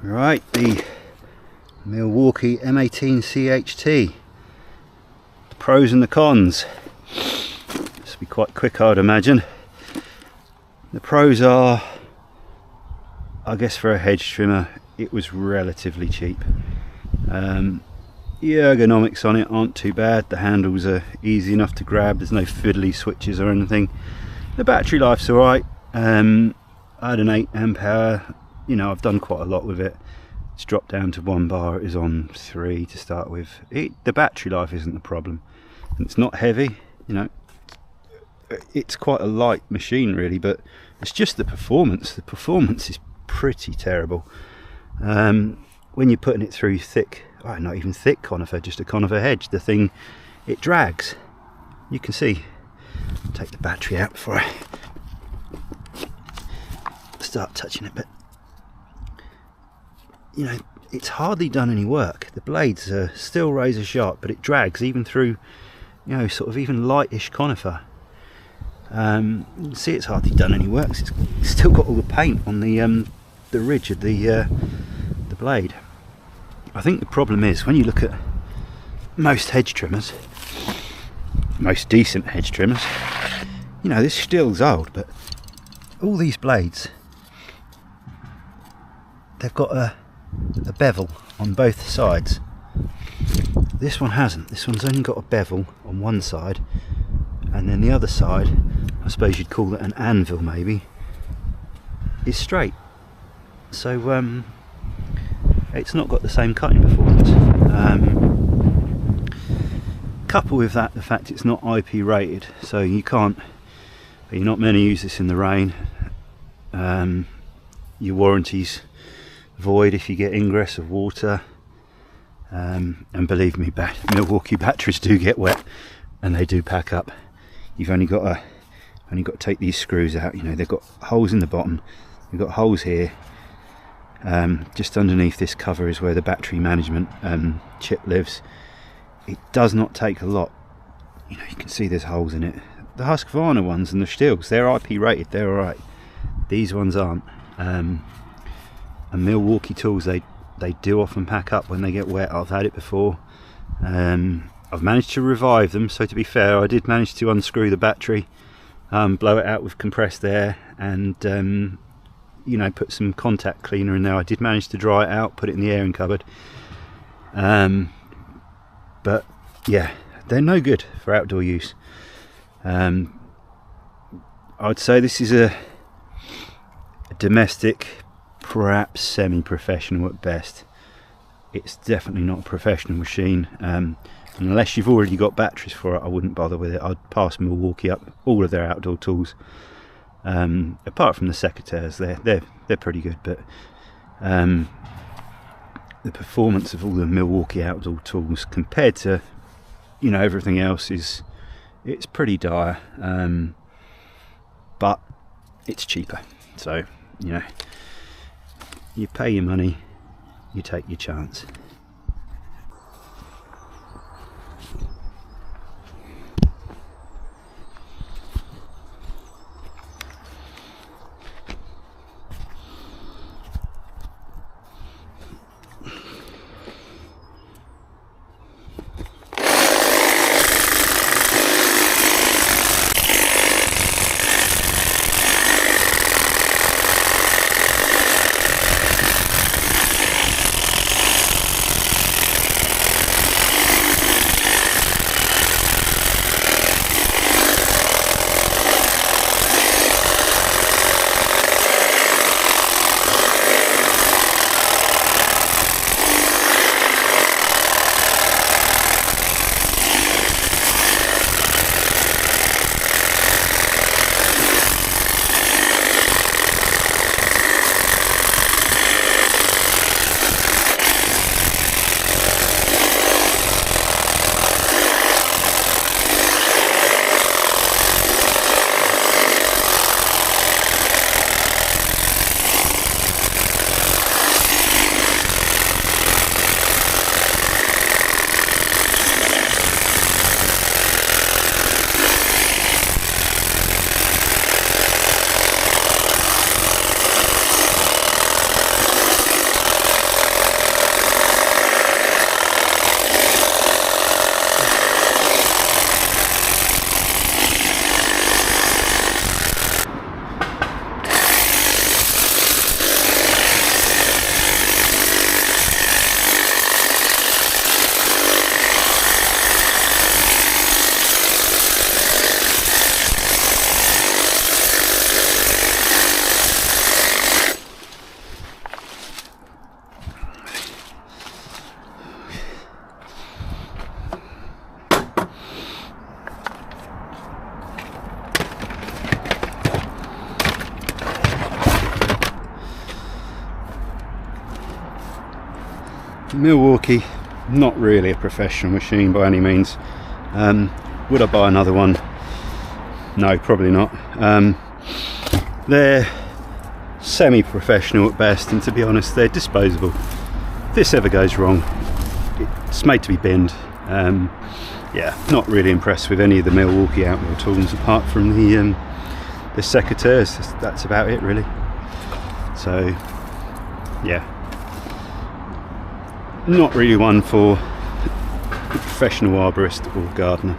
Right, the Milwaukee M18 CHT. The pros and the cons. This will be quite quick, I'd imagine. The pros are, I guess for a hedge trimmer, it was relatively cheap. The ergonomics on it aren't too bad. The handles are easy enough to grab. There's no fiddly switches or anything. The battery life's alright. I had an 8 amp hour. You know, I've done quite a lot with it. It's dropped down to 1 bar. It was on 3 to start with. The battery life isn't the problem, and it's not heavy. You know, it's quite a light machine really, but it's just the performance. The performance is pretty terrible. When you're putting it through thick, well, not even thick conifer, just a conifer hedge, the thing, it drags. You can see. I'll take the battery out before I start touching it, but you know, it's hardly done any work. The blades are still razor sharp, but it drags even through, you know, sort of even lightish conifer. You can see it's hardly done any work. It's still got all the paint on the ridge of the blade. I think the problem is when you look at most hedge trimmers, most decent hedge trimmers, you know, this Stihl's old, but all these blades, they've got a bevel on both sides. This one hasn't. This one's only got a bevel on one side, and then the other side, I suppose you'd call it an anvil maybe, is straight. So it's not got the same cutting performance. Couple with that the fact it's not IP rated, so you're not meant to use this in the rain. Your warranty's void if you get ingress of water, and believe me, Milwaukee batteries do get wet and they do pack up. You've only got to take these screws out. You know, they've got holes in the bottom, you've got holes here. Just underneath this cover is where the battery management chip lives. It does not take a lot. You know, you can see there's holes in it. The Husqvarna ones and the Stihls, they're IP rated, they're alright. These ones aren't. And Milwaukee tools, they do often pack up when they get wet. I've had it before. I've managed to revive them, so to be fair, I did manage to unscrew the battery, blow it out with compressed air, and you know, put some contact cleaner in there. I did manage to dry it out, put it in the airing cupboard. But yeah, they're no good for outdoor use. I'd say this is a domestic, perhaps semi-professional at best. It's definitely not a professional machine. Unless you've already got batteries for it, I wouldn't bother with it. I'd pass Milwaukee up all of their outdoor tools. Apart from the secateurs, they're pretty good, but the performance of all the Milwaukee outdoor tools compared to, you know, everything else it's pretty dire. But it's cheaper, so you know, you pay your money, you take your chance. Milwaukee, not really a professional machine by any means. Would I buy another one? No, probably not. They're semi-professional at best, and to be honest, they're disposable. If this ever goes wrong, it's made to be binned. Yeah, not really impressed with any of the Milwaukee outdoor tools apart from the secateurs. That's about it really. So yeah, not really one for a professional arborist or gardener.